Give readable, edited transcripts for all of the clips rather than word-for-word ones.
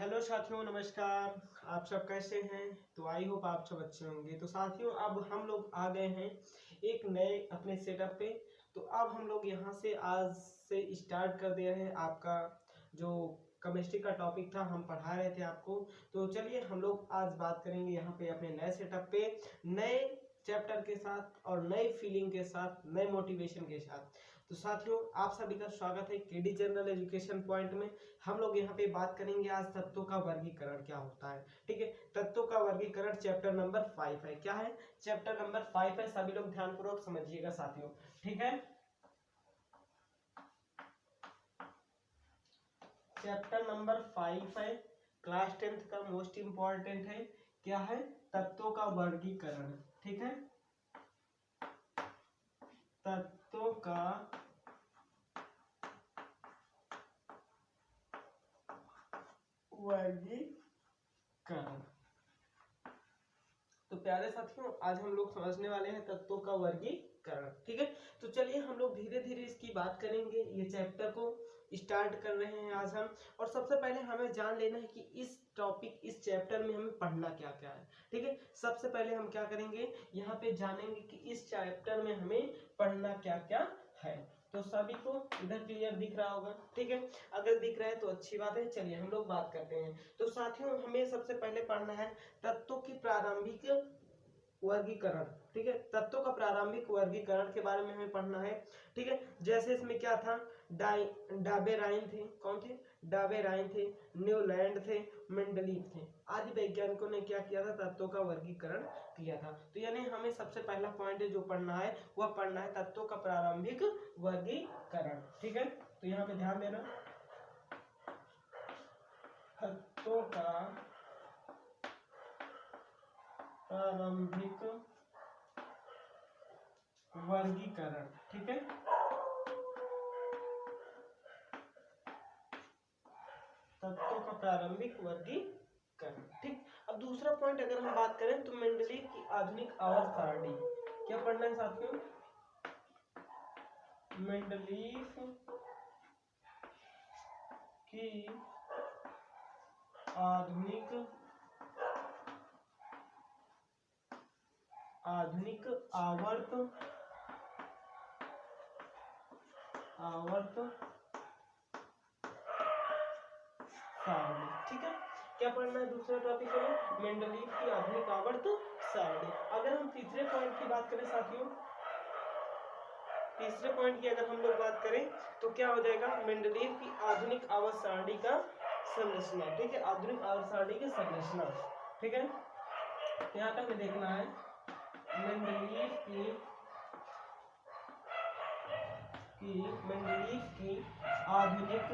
Hello साथियों, नमस्कार। आप सब कैसे हैं? तो आई होप आप सब अच्छे होंगे। तो साथियों, अब हम लोग आ गए हैं एक नए अपने सेटअप पे। तो अब हम लोग यहाँ से आज से स्टार्ट कर दे रहे हैं आपका जो केमिस्ट्री का टॉपिक था, हम पढ़ा रहे थे आपको। तो चलिए हम लोग आज बात करेंगे यहाँ पे अपने नए सेटअप पे, नए चैप्टर के साथ और नई फीलिंग के साथ, नए मोटिवेशन के साथ। तो साथियों, आप सभी का स्वागत है केडी जनरल एजुकेशन पॉइंट में। हम लोग यहाँ पे बात करेंगे आज तत्वों का वर्गीकरण क्या होता है। ठीक है, तत्वों का वर्गीकरण चैप्टर नंबर 5 है। क्या है? चैप्टर नंबर 5 है। सभी लोग ध्यानपूर्वक समझिएगा साथियों। ठीक है, चैप्टर नंबर 5 है, क्लास 10th का मोस्ट इंपॉर्टेंट है। क्या है? तत्वों का वर्गीकरण। ठीक है, तत्वों का वर्गीकरण। तो प्यारे साथियों, आज हम लोग समझने वाले हैं तत्वों का वर्गीकरण। ठीक है, तो चलिए हम लोग धीरे धीरे इसकी बात करेंगे। ये चैप्टर को स्टार्ट कर रहे हैं आज हम। और सबसे पहले हमें जान लेना है कि इस टॉपिक, इस चैप्टर में हमें पढ़ना क्या क्या है। ठीक है, सबसे पहले हम क्या करेंगे, यहाँ पे जानेंगे कि इस चैप्टर में हमें पढ़ना क्या क्या है। तो सभी को इधर क्लियर दिख रहा होगा? ठीक है, अगर दिख रहा है तो अच्छी बात है। चलिए हम लोग बात करते हैं। तो साथियों, हमें सबसे पहले पढ़ना है तत्वों की प्रारंभिक वर्गीकरण। ठीक है, तत्वों का प्रारंभिक वर्गीकरण के बारे में हमें पढ़ना है। ठीक है, जैसे इसमें क्या था, डाबेराइन थे। कौन थे? डाबेराइन थे, न्यूलैंड थे, मेंडलीव थे। आदि वैज्ञानिकों ने क्या किया था? तत्वों का वर्गीकरण किया था। तो यानी हमें सबसे पहला पॉइंट जो पढ़ना है वह पढ़ना है तत्वों का प्रारंभिक वर्गीकरण। ठीक है, तो यहाँ पे ध्यान देना, तत्वों का प्रारंभिक वर्गीकरण। ठीक है, तत्वों का प्रारंभिक वर्गीकरण। ठीक, अब दूसरा पॉइंट अगर हम बात करें तो मेंडलीव की आधुनिक आवर्त सारणी। क्या पढ़ना है साथियों? मेंडलीव की आधुनिक आवर्त सारणी। ठीक है, क्या पढ़ना है दूसरा टॉपिक में? मेंडलीव की आधुनिक आवर्त सारणी। अगर हम तीसरे पॉइंट की बात करें साथियों, तीसरे पॉइंट की अगर हम लोग बात करें तो क्या हो जाएगा? मेंडलीव की आधुनिक आवर्त सारणी का संरचना। ठीक है, आधुनिक आवर्त सारणी की संरचना। ठीक है, यहाँ तक हमें देखना है मेंडलीव की आधुनिक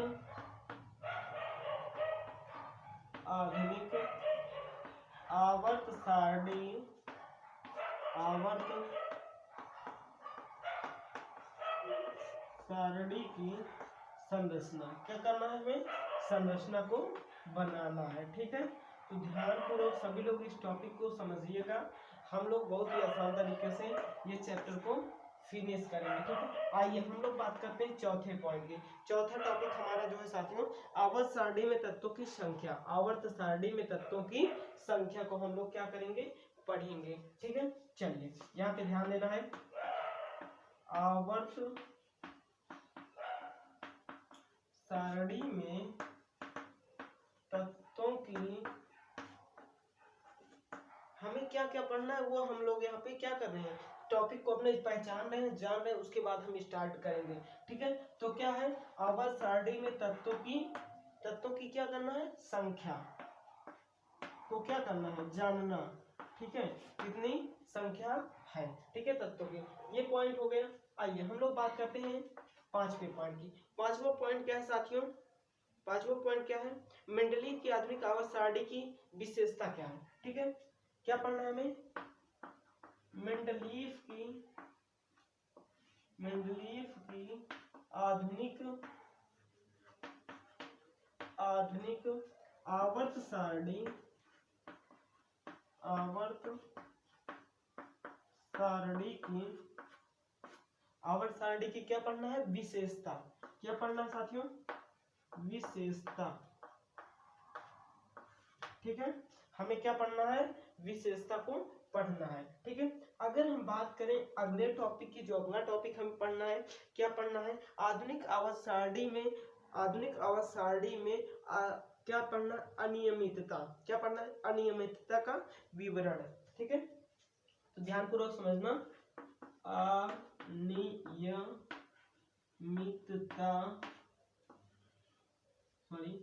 आवर्त सारणी की संरचना। क्या करना है हमें? संरचना को बनाना है। ठीक है, तो ध्यानपूर्वक सभी लोग इस टॉपिक को समझिएगा। हम लोग बहुत ही आसान तरीके से ये चैप्टर को फिनिश करेंगे। ठीक है, आइए हम लोग बात करते हैं चौथे पॉइंट की। चौथा टॉपिक हमारा जो है साथियों, आवर्त सारणी में तत्वों की संख्या। आवर्त सारणी में तत्वों की संख्या को हम लोग क्या करेंगे? पढ़ेंगे। ठीक है, चलिए यहाँ पे ध्यान देना है, आवर्त सारणी में तत्वों की हमें क्या क्या पढ़ना है वो हम लोग यहाँ पे क्या कर रहे हैं, टॉपिक को अपने पहचान रहे हैं, जान रहे हैं, उसके बाद हम स्टार्ट करेंगे। ठीक है, तो क्या है? आवर्त सारणी में तत्वों की क्या करना है? संख्या को क्या करना है? जानना। ठीक है, कितनी संख्या है। ठीक है, तत्वों की। ये पॉइंट हो गया। आइए हम लोग बात करते हैं पांचवें पॉइंट की। पांचवा पॉइंट क्या है साथियों? पांचवा पॉइंट क्या है? मेंडलीव की आधुनिक आवर्त सारणी की विशेषता क्या है? ठीक है, क्या पढ़ना है हमें? मेंडलीव की आधुनिक आवर्त सारणी की क्या पढ़ना है? विशेषता। क्या पढ़ना है साथियों? विशेषता। ठीक है, हमें क्या पढ़ना है, विशेषता को पढ़ना है। ठीक है, अगर हम बात करें अगले टॉपिक की, जो अगला टॉपिक हमें पढ़ना है, क्या पढ़ना है, आधुनिक आवाज सारणी में, आधुनिक आवाज सारणी में क्या पढ़ना, अनियमितता, क्या पढ़ना है, अनियमितता का विवरण। ठीक है, तो ध्यानपूर्वक समझना, अनियमितता, सॉरी,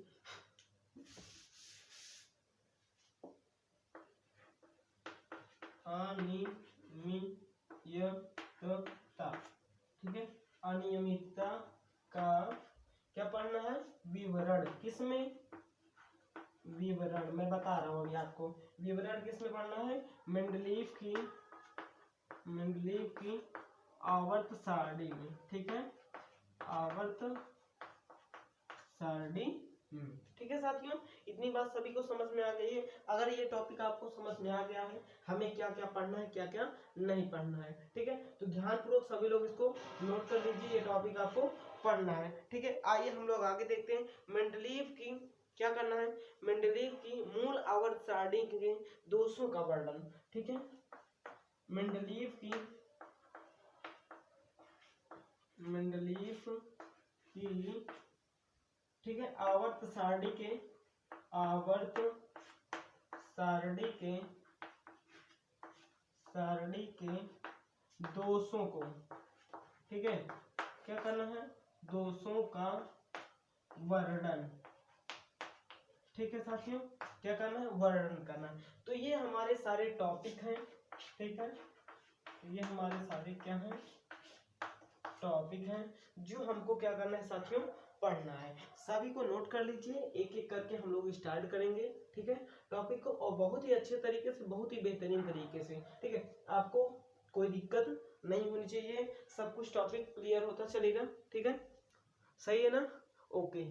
अनियमितता, ठीक है, अनियमितता का क्या पढ़ना है, विवरण। किसमें, विवरण मैं बता रहा हूं अभी आपको, विवरण किसमें पढ़ना है, मेंडलीव की आवर्त सारणी में। ठीक है, आवर्त सारणी। ठीक है साथियों, इतनी बात सभी को समझ में आ गई है। अगर ये टॉपिक आपको समझ में आ गया है, हमें क्या क्या पढ़ना है, क्या क्या नहीं पढ़ना है। ठीक है, तो ध्यानपूर्वक सभी लोग इसको नोट कर लीजिए, ये टॉपिक आपको पढ़ना है। ठीक है, आइए हम लोग आगे देखते हैं। मेंडलीव की क्या करना है, मेंडलीव की मूल आवर्त सारणी के दोषों का वर्णन। ठीक है, मेंडलीव की ठीक है, आवर्त सारणी के दोषों को, ठीक है, क्या करना है, दोषों का वर्णन। ठीक है साथियों, क्या करना है, वर्णन करना है। तो ये हमारे सारे टॉपिक हैं। ठीक है, ये हमारे सारे क्या हैं, टॉपिक हैं, जो हमको क्या करना है साथियों, पढ़ना है। सभी को नोट कर लीजिए, एक एक करके हम लोग स्टार्ट करेंगे। ठीक है, टॉपिक को, और बहुत ही अच्छे तरीके से, बहुत ही बेहतरीन तरीके से। ठीक है, आपको कोई दिक्कत नहीं होनी चाहिए, सब कुछ टॉपिक क्लियर होता चलेगा। ठीक है, सही है ना, ओके।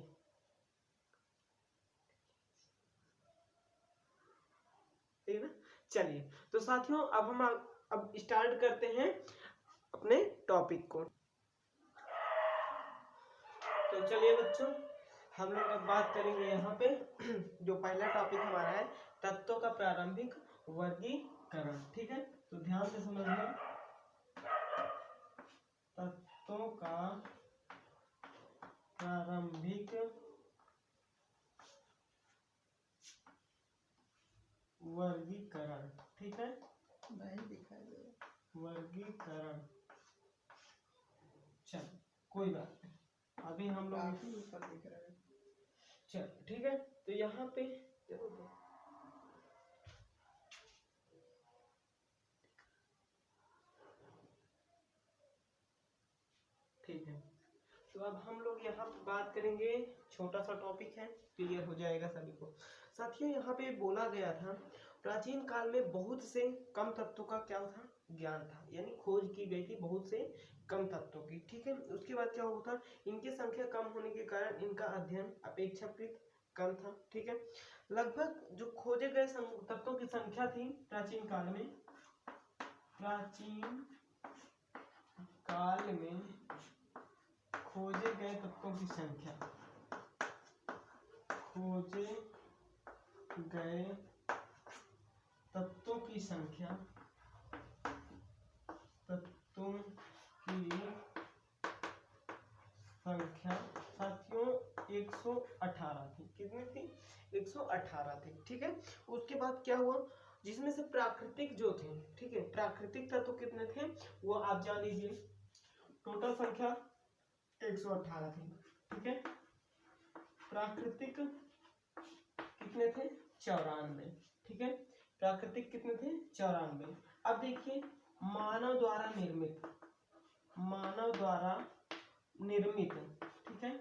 ठीक है ना, चलिए तो साथियों अब हम अब स्टार्ट करते हैं अपने टॉपिक को। तो चलिए बच्चों, हम लोग अब बात करेंगे यहाँ पे जो पहला टॉपिक हमारा है, तत्वों का प्रारंभिक वर्गीकरण। ठीक है, तो ध्यान से समझना, तत्वों का प्रारंभिक वर्गीकरण। ठीक है, वर्गीकरण, चल कोई बात नहीं, अभी हम लोग चल ठीक है। तो यहाँ पे ठीक है, तो अब हम लोग यहाँ पे बात करेंगे, छोटा सा टॉपिक है, क्लियर हो जाएगा सभी को। साथियों यहाँ पे बोला गया था, प्राचीन काल में बहुत से कम तत्वों का क्या था, ज्ञान था, यानी खोज की गई थी बहुत से कम तत्वों की। ठीक है, उसके बाद क्या हुआ था, इनकी संख्या कम होने के कारण इनका अध्ययन अपेक्षाकृत कम था। ठीक है, लगभग जो खोजे गए तत्वों की संख्या थी प्राचीन काल में, खोजे गए तत्वों की संख्या, खोजे गए तत्वों की संख्या, साथियों 118 थी। कितनी थी, 118 थी। ठीक है, उसके बाद क्या हुआ, जिसमें से प्राकृतिक जो थे, ठीक है, प्राकृतिक तत्व कितने थे वो आप जान लीजिए, टोटल संख्या 118 थी। ठीक है, प्राकृतिक कितने थे, 94। ठीक है, प्राकृतिक कितने थे, 94। अब देखिए, मानव द्वारा निर्मित, ठीक है,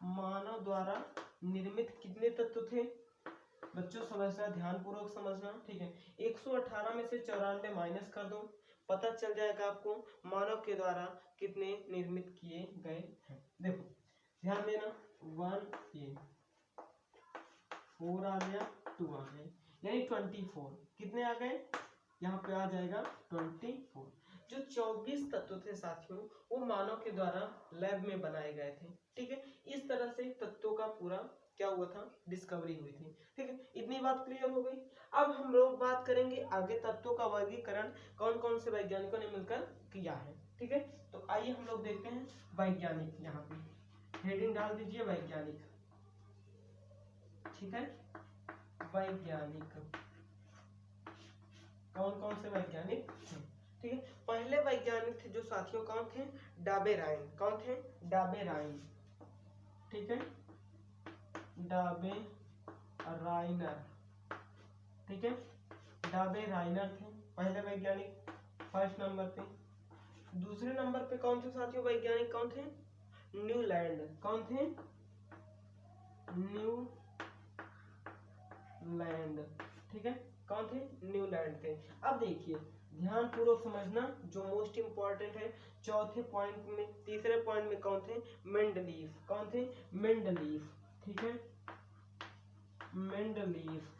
मानव द्वारा निर्मित कितने तत्व थे बच्चों, समझना, ध्यान पूर्वक समझना। ठीक है, 118 में से 94 माइनस कर दो, पता चल जाएगा आपको मानव के द्वारा कितने निर्मित किए गए हैं। देखो ध्यान देना, 1 ये 4 आ गया, 2 आ गए, यानी 24। कितने आ गए, यहाँ पे आ जाएगा 24। जो 24 तत्व थे साथियों, वो मानव के द्वारा लैब में बनाए गए थे। ठीक है, इस तरह से तत्वों का पूरा क्या हुआ था, डिस्कवरी हुई थी। ठीक है, इतनी बात क्लियर हो गई। अब हम लोग बात करेंगे आगे तत्वों का वर्गीकरण कौन कौन से वैज्ञानिकों ने मिलकर किया है। ठीक है, तो आइए हम लोग देखते हैं वैज्ञानिक। यहाँ पे हेडिंग डाल दीजिए वैज्ञानिक। ठीक है, वैज्ञानिक कौन कौन से वैज्ञानिक थे। ठीक है, पहले वैज्ञानिक थे जो साथियों कौन थे, डाबेराइन। कौन थे, डाबेराइन। ठीक है, डाबेराइनर। ठीक है, डाबेराइनर थे पहले वैज्ञानिक, फर्स्ट नंबर पे। दूसरे नंबर पे कौन थे साथियों वैज्ञानिक, कौन थे, न्यूलैंड। कौन थे, न्यूलैंड। ठीक है, कौन थे, न्यूलैंड थे। अब देखिए ध्यान पूर्वक समझना, जो मोस्ट इंपॉर्टेंट है। चौथे पॉइंट में, तीसरे पॉइंट में कौन थे, मेंडलीफ। कौन थे, मेंडलीफ। ठीक है, मेंडलीफ।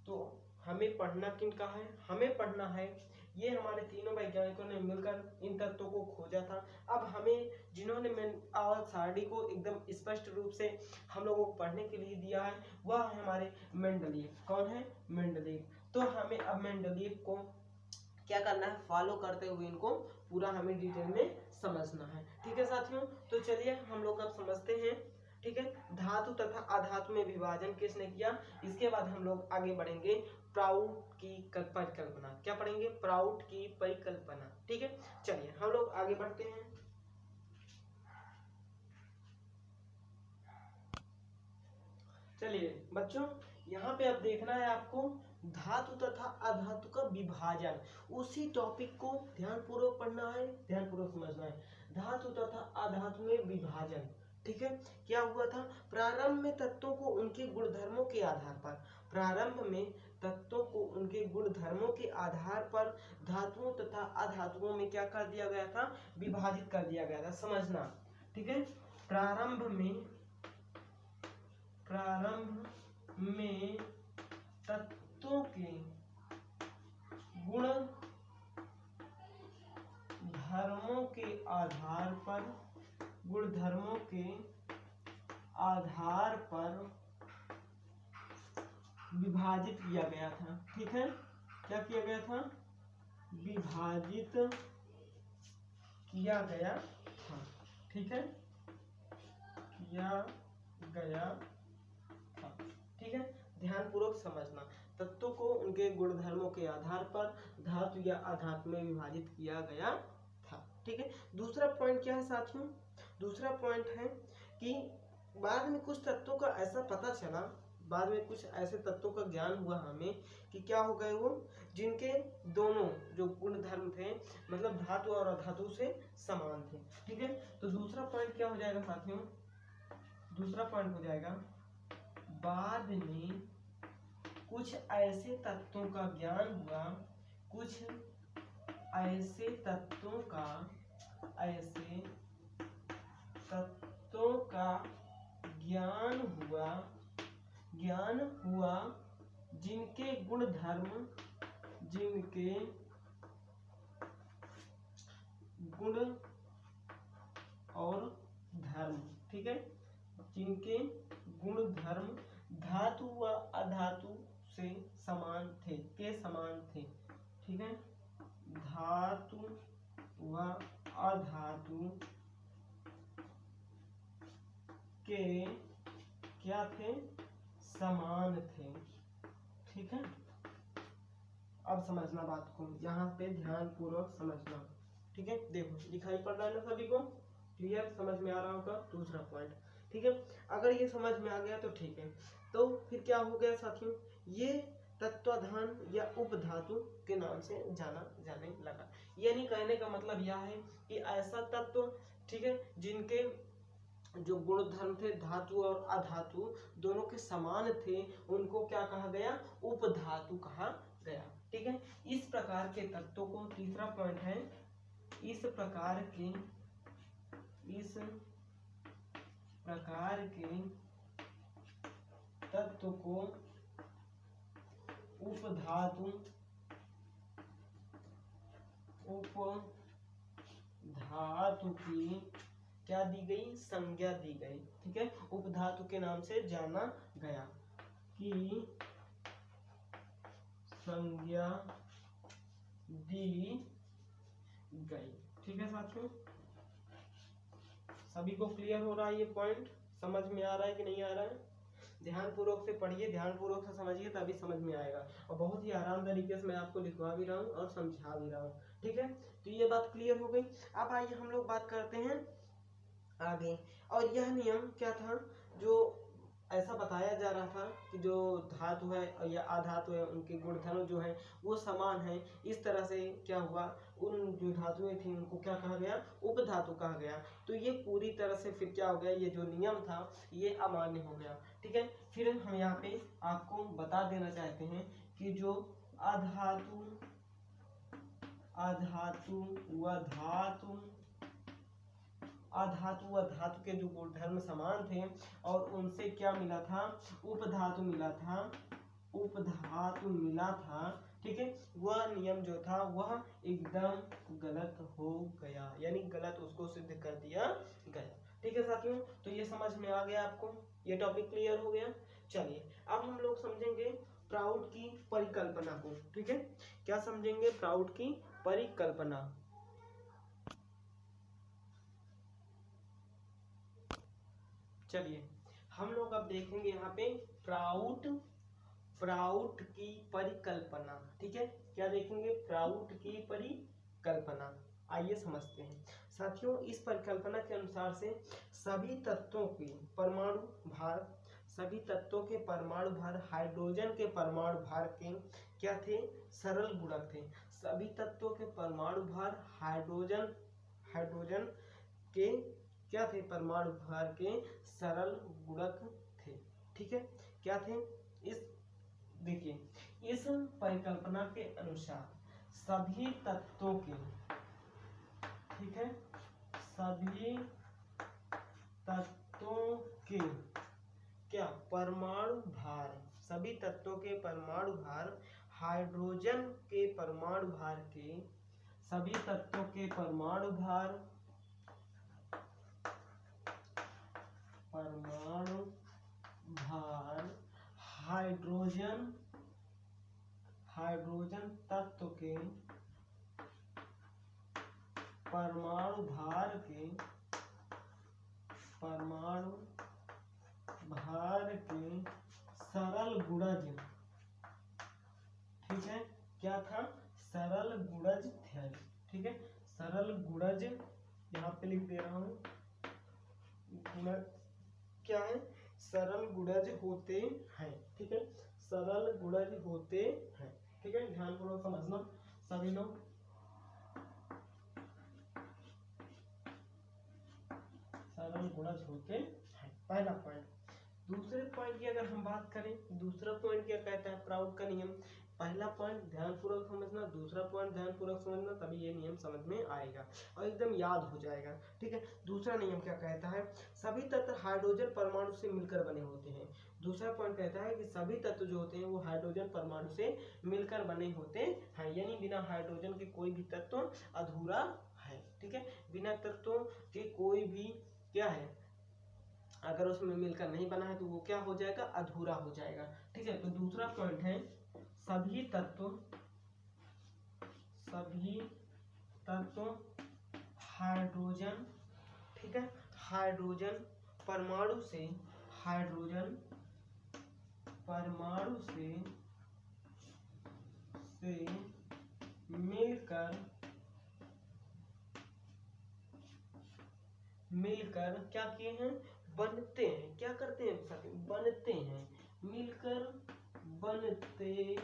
तो हमें पढ़ना किन का है, हमें पढ़ना है ये हमारे तीनों वैज्ञानिकों ने मिलकर इन तत्वों को खोजा था। अब हमें जिन्होंने सारणी को एकदम स्पष्ट रूप से हम लोगों को पढ़ने के लिए दिया है वह है हमारे मेंडलीफ। कौन है, मेंडलीफ। तो हमें अब मेंडलीफ को क्या करना है, फॉलो करते हुए इनको पूरा हमें डिटेल में समझना है। ठीक है साथियों, तो चलिए हम लोग अब समझते हैं। ठीक है, धातु तथा अधातु में विभाजन किसने किया, इसके बाद हम लोग आगे बढ़ेंगे प्राउड की परिकल्पना। क्या पढ़ेंगे, प्राउड की परिकल्पना। ठीक है, चलिए हम लोग आगे बढ़ते हैं। चलिए बच्चों, यहाँ पे अब देखना है आपको धातु तथा अधातु का विभाजन। उसी टॉपिक को ध्यानपूर्वक पढ़ना है, ध्यानपूर्वक समझना है। धातु तथा अधातु में विभाजन। ठीक है, क्या हुआ था, प्रारंभ में तत्वों को उनके गुणधर्मों के आधार पर, प्रारंभ में तत्वों को उनके गुणधर्मों के आधार पर धातुओं तथा अधातुओं में क्या कर दिया गया था, विभाजित कर दिया गया था। समझना, ठीक है, प्रारंभ में तत्वों के गुण धर्मों के आधार पर, गुणधर्मों के आधार पर विभाजित किया गया था। ठीक है, क्या किया गया था, विभाजित किया गया था। ठीक है, किया गया था। ठीक है, ध्यान पूर्वक समझना, तत्वों को उनके गुणधर्मों के आधार पर धातु या अधातु में विभाजित किया गया था। ठीक है, दूसरा पॉइंट क्या है साथियों, दूसरा पॉइंट है कि बाद में कुछ तत्वों का ऐसा पता चला, बाद में कुछ ऐसे तत्वों का ज्ञान हुआ हमें कि क्या हो गए वो, जिनके दोनों जो गुण धर्म थे मतलब धातु और अधातु से समान थे। ठीक है, तो दूसरा पॉइंट क्या हो जाएगा साथियों, दूसरा पॉइंट हो जाएगा बाद में कुछ ऐसे तत्वों का ज्ञान हुआ, कुछ ऐसे तत्वों का ज्ञान हुआ जिनके गुण और धर्म, ठीक है, जिनके गुण धर्म धातु व अधातु से समान थे, ठीक है, धातु व अधातु के क्या थे, समान थे। ठीक है, अब समझना बात को, यहाँ पे ध्यान पूर्वक समझना। ठीक है, देखो दिखाई पड़ रहा है ना सभी को, क्लियर समझ में आ रहा होगा। दूसरा पॉइंट, ठीक है, अगर ये समझ में आ गया तो ठीक है। तो फिर क्या हो गया साथियों, ये तत्वाधान या उपधातु के नाम से जाने लगा। यानी कहने का मतलब यह है कि ऐसा तत्व, ठीक है, जिनके जो गुण धर्म थे धातु और अधातु दोनों के समान थे, उनको क्या कहा गया, उपधातु कहा गया। ठीक है, इस प्रकार के तत्वों को, तीसरा पॉइंट है, इस प्रकार के तत्व को उपधातु की क्या दी गई, संज्ञा दी गई, ठीक है, उपधातु के नाम से जाना गया कि संज्ञा दी गई, ठीक है साथियों। सभी को क्लियर हो रहा है, ये पॉइंट समझ में आ रहा है कि नहीं आ रहा है? ध्यान पूर्वक से पढ़िए, ध्यान पूर्वक से समझिए, तभी समझ में आएगा। और बहुत ही आराम तरीके से मैं आपको लिखवा भी रहा हूँ और समझा भी रहा हूँ, ठीक है। तो ये बात क्लियर हो गई। अब आइए हम लोग बात करते हैं आगे। और यह नियम क्या था, जो ऐसा बताया जा रहा था कि जो धातु है या अधातु है उनके गुणधर्म जो है वो समान है। इस तरह से क्या हुआ, उन जो धातुएं थी उनको क्या कहा गया, उपधातु कहा गया। तो ये पूरी तरह से फिर क्या हो गया, ये जो नियम था ये अमान्य हो गया, ठीक है। फिर हम यहाँ पे आपको बता देना चाहते हैं कि जो अधातु व धातु के जो गुणधर्म समान थे और उनसे क्या मिला था, उपधातु मिला था, ठीक है। वह नियम जो था वह एकदम गलत हो गया, यानी गलत उसको सिद्ध कर दिया गया, ठीक है साथियों। तो ये समझ में आ गया आपको, ये टॉपिक क्लियर हो गया। चलिए अब हम लोग समझेंगे प्राउड की परिकल्पना को, ठीक है। क्या समझेंगे, प्राउड की परिकल्पना। चलिए हम लोग अब देखेंगे यहाँ पे प्राउड की परिकल्पना, ठीक है। क्या देखेंगे, प्राउड की परिकल्पना। आइए समझते हैं साथियों। इस परिकल्पना के अनुसार से सभी तत्वों के परमाणु भार हाइड्रोजन के परमाणु भार के क्या थे, सरल गुणक थे। सभी तत्वों के परमाणु भार हाइड्रोजन के क्या थे, परमाणु भार के सरल गुणक थे, ठीक है। क्या थे, इस देखिए, इस परिकल्पना के अनुसार सभी तत्वों के, ठीक है, सभी तत्वों के क्या परमाणु भार, सभी तत्वों के परमाणु भार हाइड्रोजन के परमाणु भार के, सभी तत्वों के परमाणु भार हाइड्रोजन तत्व के परमाणु भार के सरल गुणज, ठीक है। क्या था, सरल गुणज थे, ठीक है। सरल गुणज यहाँ पे लिख दे रहा हूँ, गुणज क्या है, सरल गुणज होते हैं, ठीक है। सरल गुणज होते हैं, ठीक है। ध्यानपूर्वक समझना सभी लोग। सरल गुणज होते हैं, पहला पॉइंट। दूसरे पॉइंट की अगर हम बात करें, दूसरा पॉइंट क्या कहता है, प्राउड का नियम। पहला पॉइंट ध्यानपूर्वक समझना, दूसरा पॉइंट ध्यानपूर्वक समझना, तभी ये नियम समझ में आएगा और एकदम याद हो जाएगा, ठीक है। दूसरा नियम क्या कहता है, सभी तत्व हाइड्रोजन परमाणु से मिलकर बने होते हैं। दूसरा पॉइंट कहता है कि सभी तत्व जो होते हैं वो हाइड्रोजन परमाणु से मिलकर बने होते हैं, यानी बिना हाइड्रोजन के कोई भी तत्व अधूरा है, ठीक है। बिना तत्वों के कोई भी क्या है, अगर उसमें मिलकर नहीं बना है तो वो क्या हो जाएगा, अधूरा हो जाएगा, ठीक है। तो दूसरा पॉइंट है सभी तत्व हाइड्रोजन, ठीक है, हाइड्रोजन परमाणु से मिलकर क्या किए हैं, बनते हैं। क्या करते हैं साथी, बनते हैं, मिलकर बनते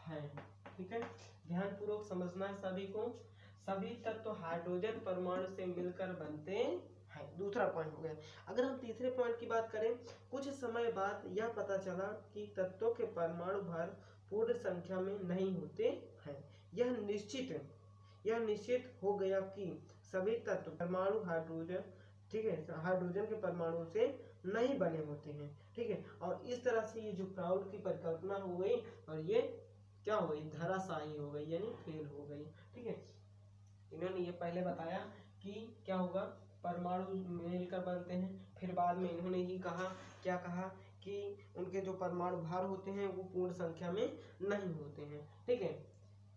हैं, ठीक है। ध्यानपूर्वक समझना है सभी को। सभी तत्व हाइड्रोजन परमाणु से मिलकर बनते हैं, दूसरा पॉइंट हो गया। अगर हम तीसरे पॉइंट की बात करें, कुछ समय बाद यह पता चला कि तत्वों के परमाणु भार पूर्ण संख्या में नहीं होते हैं। यह निश्चित हो गया कि सभी तत्व परमाणु हाइड्रोजन, ठीक है, हाइड्रोजन के परमाणु से नहीं बने होते हैं, ठीक है। और इस तरह से ये जो प्राउड की परिकल्पना हो गई और ये क्या हो गई, धराशायी हो गई, यानी फेल हो गई, ठीक है। इन्होंने ये पहले बताया कि क्या होगा, परमाणु मिलकर बनते हैं। फिर बाद में इन्होंने ही कहा, क्या कहा कि उनके जो परमाणु भार होते हैं वो पूर्ण संख्या में नहीं होते हैं। ठीक है,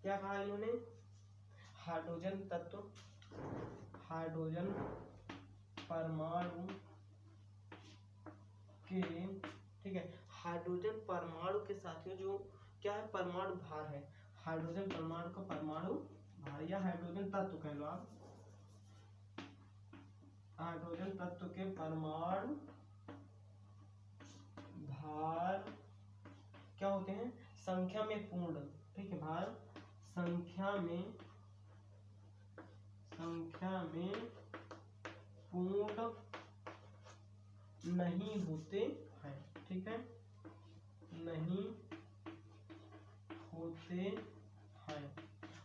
क्या कहा इन्होंने, हाइड्रोजन तत्व, हाइड्रोजन परमाणु के, ठीक है, हाइड्रोजन परमाणु के साथियों जो क्या है, परमाणु भार है, हाइड्रोजन परमाणु का परमाणु भार या हाइड्रोजन तत्व कह लो आप, हाइड्रोजन तत्व के परमाणु भार क्या होते हैं, संख्या में पूर्ण, ठीक है, भार संख्या में पूर्ण नहीं होते हैं। ठीक है, नहीं होते हैं।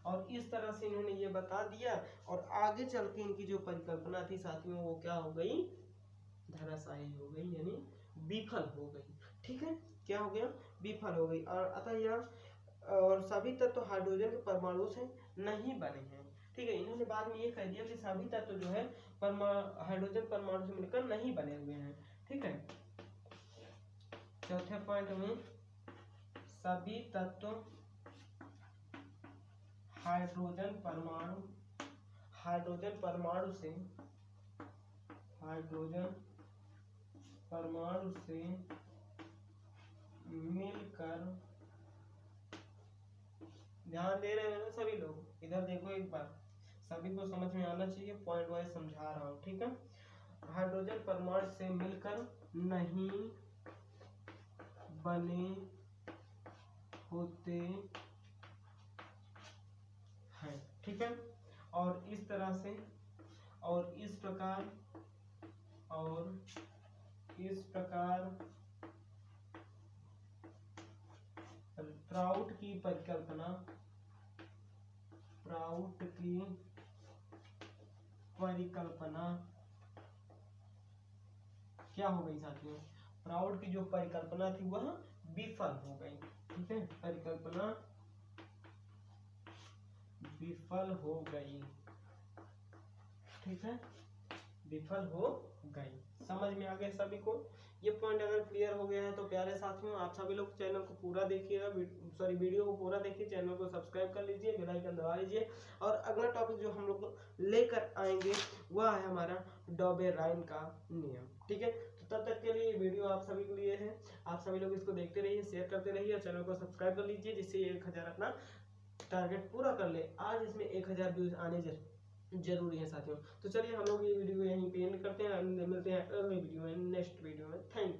और इस तरह से इन्होंने ये बता दिया और आगे चल के इनकी जो परिकल्पना थी साथियों वो क्या हो गई, धराशायी हो गई, यानी विफल हो गई। ठीक है, क्या हो गया, विफल हो गई। और अतः यह और सभी तत्व हाइड्रोजन के परमाणु से नहीं बने हैं। ठीक है, इन्होंने बाद में ये कह दिया कि सभी तत्व जो है हाइड्रोजन परमाणु से मिलकर नहीं बने हुए हैं। ठीक है, चौथे पॉइंट में सभी तत्व हाइड्रोजन परमाणु से मिलकर, ध्यान दे रहे हैं ना सभी लोग, इधर देखो एक बार, सभी को समझ में आना चाहिए, पॉइंट वाइज समझा रहा हूँ। ठीक है, हाइड्रोजन परमाणु से मिलकर नहीं बने होते हैं। ठीक है, और इस तरह से और इस प्रकार प्राउड की परिकल्पना क्या हो गई साथियों, प्राउड की जो परिकल्पना थी वह विफल हो गई। ठीक है, परिकल्पना विफल हो गई। ठीक है, विफल हो गई। समझ में आ गया सभी को? ये पॉइंट अगर क्लियर हो गया है तो प्यारे साथियों आप सभी लोग चैनल को पूरा देखिएगा, सॉरी वीडियो को पूरा देखिए, चैनल को सब्सक्राइब कर लीजिए, बेल आइकन दबा लीजिए। और अगला टॉपिक जो हम लोग लेकर आएंगे वह है हमारा डॉबेराइन का नियम। ठीक है, तो तब तक के लिए वीडियो आप सभी के लिए है, आप सभी लोग इसको देखते रहिए, शेयर करते रहिए और चैनल को सब्सक्राइब कर लीजिए जिससे 1000 अपना टारगेट पूरा कर ले। आज इसमें 1000 व्यूज आने जरूरी है साथियों। तो चलिए हम लोग ये वीडियो यहीं पे एंड करते हैं, मिलते हैं अगले वीडियो में, नेक्स्ट वीडियो में। Thank you.